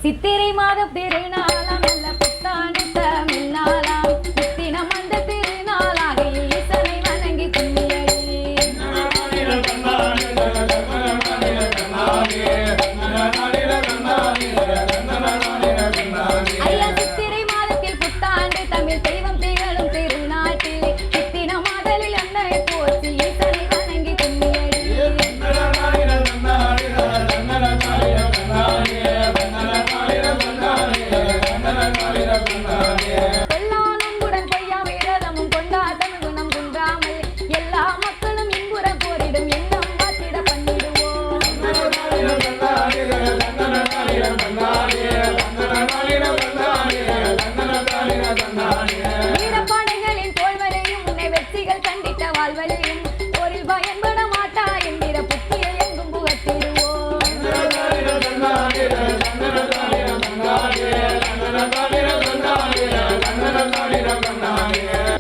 சித்திரை மாத திருநாளாம் நல்ல புத்தாண்டு தமிழ்நாளாம் புத்தினம் அந்த திருநாளாக ஈசனை வணங்கி கும்மியடி. ஐயா சித்திரை மாதத்தில் புத்தாண்டு தமிழ் தெய்வம் திகழும் திருநாட்டிலே புத்தின மாதலில் அன்னை போற்றி ஈசனை வணங்கி கும்மியடி. கொல்லானுடன் பொய்யாமை ரதமும் கொண்டாட்டம் குணம் குன்றாமல் எல்லா மக்களும் இன்புற போரிடும் எண்ணம் மாற்றிட பண்ணிடுவோம். வீரப்பானைகளின் தோல்வரையும் உன்னை வெற்றிகள் கண்டித்த வாழ்வரையும் போரில் பயன்பட மாட்டா என்கிற புத்தியை எங்கும் புகட்டிடுவோம்.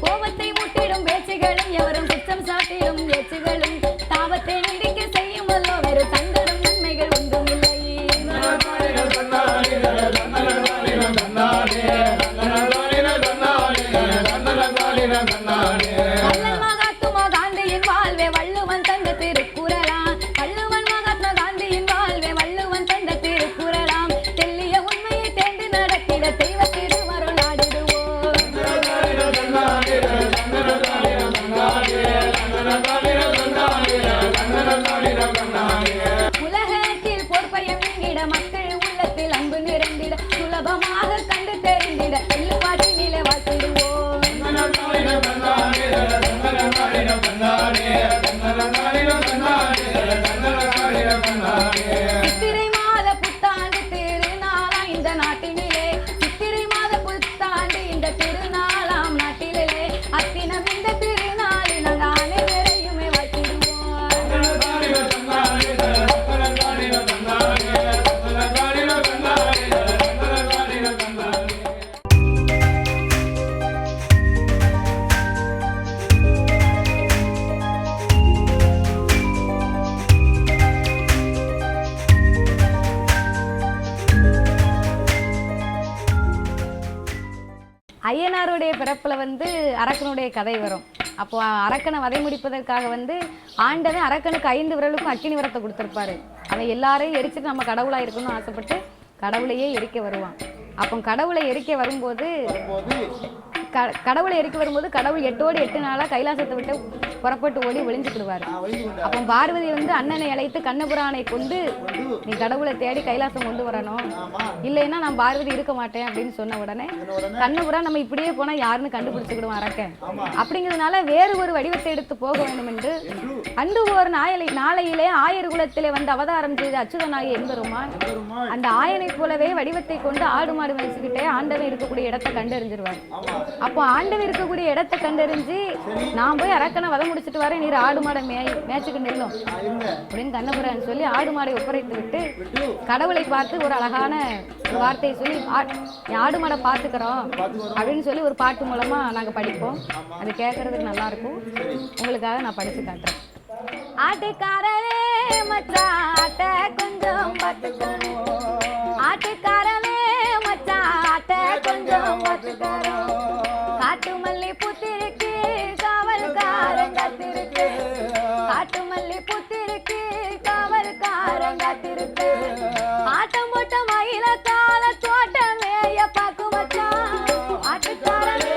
கோபத்தை முட்டிடும் பேச்சுகளும் எவரும் குற்றம் சாட்டிடும் பேச்சுகளும் தாபத்தை நீடிக்க செய்யும் அல்லோ வேறு சங்கடம் நன்மைகள் ஒன்றும் இல்லை. வள்ளல் மகாத்மா காந்தியின் வாழ்வே வள்ளுவன் தந்த திருக்குறளாம். வள்ளுவன் மகாத்மா காந்தியின் வாழ்வே வள்ளுவன் தந்த திருக்குறளாம். தெல்லிய உண்மையை தேர்ந்து நடத்திட தெய்வ திருவருள் நாடிடுவோம். உலகத்தில் பொற்பயம் நீங்கிட மக்கள் உள்ளத்தில் அன்பு நிறைந்திட சுலபமாக கண்டு தெரிந்திட எல்லுபாட்டி நிலை வாழ்த்திடுவோம். சித்திரை மாத புத்தாண்டு திருநாளா இந்த நாட்டினிலே சித்திரை மாத புத்தாண்டு இந்த திருநாளாம் நாட்டிலே அத்தினம் இந்த திருநாளில் நாங்கள் அனைவரையுமே வாழ்த்திடுவோம். ஐயனாருடைய பிறப்புல அரக்கனுடைய கதை வரும். அப்போ அரக்கனை வதை முடிப்பதற்காக ஆண்டவன் அரக்கனுக்கு 5 விரலுக்கும் அக்கினி விரத்தை கொடுத்துருப்பாரு. அவன் எல்லாரையும் எரிச்சுட்டு நம்ம கடவுளா இருக்கணும்னு ஆசைப்பட்டு கடவுளையே எரிக்க வருவான். அப்போ கடவுளை எரிக்க வரும்போது கடவுள் 8 நாளா கைலாசத்தை விட்டு புறப்பட்டு ஓடி ஒளிஞ்சுக்கிடுவார். அப்போ பார்வதி அண்ணனை அழைத்து கண்ணபுரானை கொண்டு நீ கடவுளை தேடி கைலாசம் கொண்டு வரணும், இல்லைன்னா நான் பார்வதி இருக்க மாட்டேன் அப்படின்னு சொன்ன உடனே கண்ணபுரான் நம்ம இப்படியே போனா யாருன்னு கண்டுபிடிச்சுக்கிடுவான் அரக்கன். அப்படிங்கிறதுனால வேறு ஒரு வடிவத்தை எடுத்து போக வேண்டும் என்று அன்று ஒரு நாளையிலே ஆயர் குலத்திலே அவதாரம் செய்த அச்சுதனாகி எம்பெருமான் அந்த ஆயனை போலவே வடிவத்தை கொண்டு ஆடு மாடு மேய்ச்சிக்கிட்டே ஆண்டவன் இருக்கக்கூடிய இடத்தை கண்டறிஞ்சிருவார். அப்போ ஆண்டவன் இருக்கக்கூடிய இடத்தை கண்டறிஞ்சு நான் போய் அரக்கனை வதை முடிச்சுட்டு வரேன், நீர் ஆடு மாடை மேய்ச்சிக்கு நெல்லும் அப்படின்னு கண்ணபுரான் சொல்லி ஆடு மாடை ஒப்படைத்து விட்டு கடவுளை பார்த்து ஒரு அழகான வார்த்தையை சொல்லி ஆடு மாடை பார்த்துக்கிறோம் அப்படின்னு சொல்லி ஒரு பாட்டு மூலமா நாங்க படிப்போம். அது கேட்கறதுக்கு நல்லா இருக்கும். உங்களுக்காக நான் படிச்சு காட்டுறேன். ஆட்டுக்காரவே மச்சான் ஆட்டை கொஞ்சம் பார்த்துக்கணும், ஆட்டுக்காரவே மச்சான் ஆட்டை கொஞ்சம் பார்த்துக்கணும், காட்டு மல்லி பூத்திருக்கு காவல்காரன் காத்திருக்கு, காட்டு மல்லி பூத்திருக்கு காவல்காரன் காத்திருக்கு, ஆட்டம் போட்ட மயில கால தோட்டம் மேய பாக்கு மச்சான், ஆட்டுக்காரவே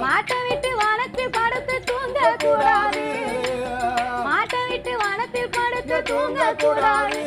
மாட்டை விட்டு வானத்தில் படுத்து தூங்க கூடாது, மாட்டை விட்டு வானத்தில் படுத்து தூங்க கூடாது.